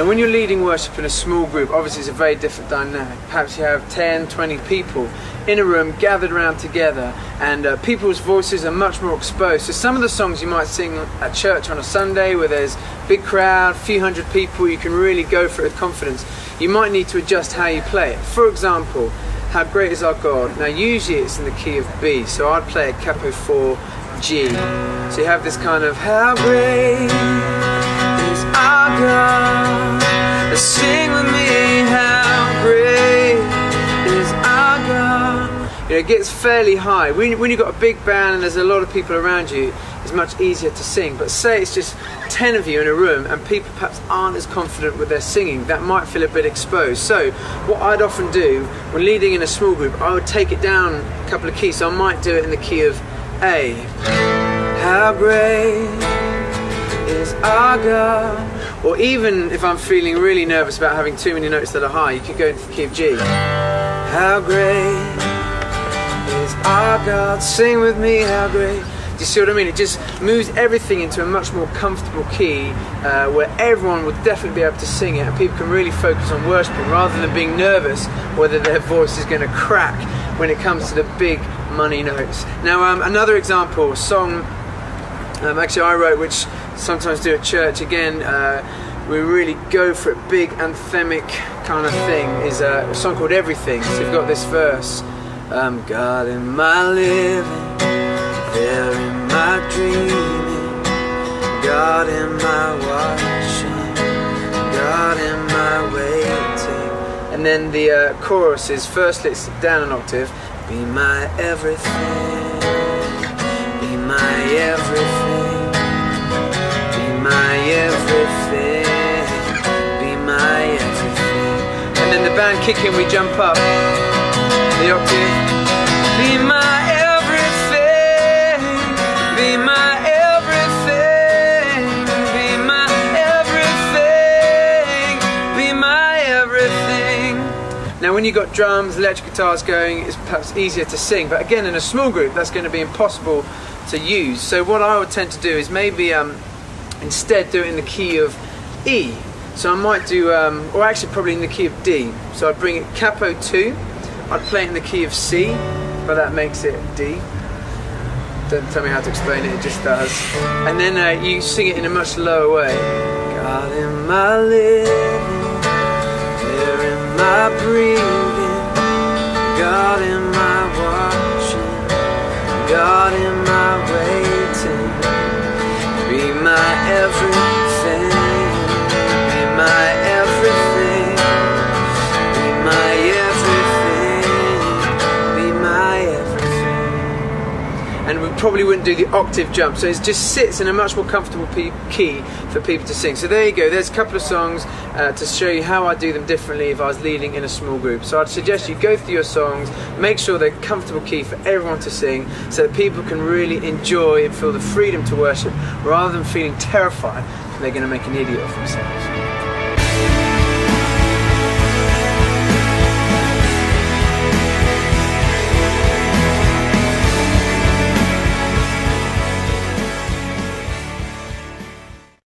Now when you're leading worship in a small group, obviously it's a very different dynamic. Perhaps you have 10, 20 people in a room gathered around together, and people's voices are much more exposed. So some of the songs you might sing at church on a Sunday where there's a big crowd, a few hundred people, you can really go for it with confidence. You might need to adjust how you play it. For example, How Great Is Our God. Now usually it's in the key of B, so I'd play it capo 4, G. So you have this kind of, how great is our God, sing with me, how great is our God. You know, it gets fairly high. When you've got a big band and there's a lot of people around you, it's much easier to sing. But say it's just 10 of you in a room and people perhaps aren't as confident with their singing, that might feel a bit exposed. So what I'd often do when leading in a small group, I would take it down a couple of keys. So I might do it in the key of A. How great is our God. Or even if I'm feeling really nervous about having too many notes that are high, you could go into the key of G. How great is our God. Sing with me, how great. Do you see what I mean? It just moves everything into a much more comfortable key where everyone would definitely be able to sing it and people can really focus on worshiping rather than being nervous whether their voice is going to crack when it comes to the big money notes. Now another example, a song actually I wrote, which sometimes do at church, again we really go for a big anthemic kind of thing, is a song called Everything. So you've got this verse, God in my living, there in my dreaming, God in my watching, God in my waiting. And then the chorus is, firstly it's down an octave, be my everything, be my everything, be my everything, be my everything. And then the band kick in, we jump up the octave, be my everything, be my everything, be my everything, be my everything. Now when you've got drums, electric guitars going, it's perhaps easier to sing, but again in a small group that's going to be impossible to use. So what I would tend to do is maybe instead do it in the key of E. So I might do, or actually probably in the key of D. So I'd bring it capo 2, I'd play it in the key of C, but that makes it D. Don't tell me how to explain it, it just does. And then you sing it in a much lower way. God in my living, there in my breathing, God in my watching, God in my waiting, be my everything, be my everything, be my everything, be my everything. And we probably wouldn't do the octave jump, so it just sits in a much more comfortable key for people to sing. So there you go, there's a couple of songs to show you how I do them differently if I was leading in a small group. So I'd suggest you go through your songs, make sure they're a comfortable key for everyone to sing so that people can really enjoy and feel the freedom to worship rather than feeling terrified that they're going to make an idiot of themselves.